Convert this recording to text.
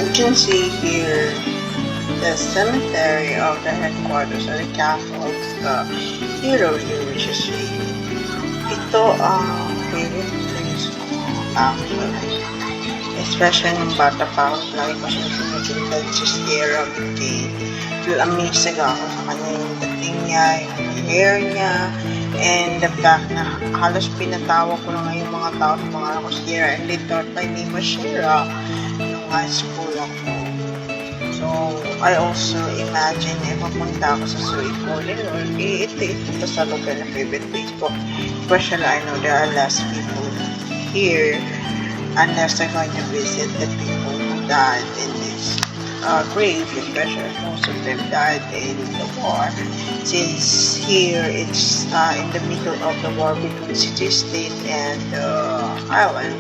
You can see here the cemetery of the headquarters of the Catholics, the hero here, which is ito ang favorite place ko actually. Especially nung bata pa ako, lagi ko siya sinusunod si Sierra Mickey. Feel amazing ako sa kanya yung dating niya, yung hair niya, and the fact na halos pinatawag ko na nga yung mga tao ng mga ako Sierra, and they thought my name was Sierra nung high school ako. So, I also imagine mapunta ako sa Suicolin or ito sa lugar na favorite place ko. Especially, I know there are less people here unless they're going to visit the people who died in this grave, especially most of them died in the war. Since here it's in the middle of the war between city-state and island.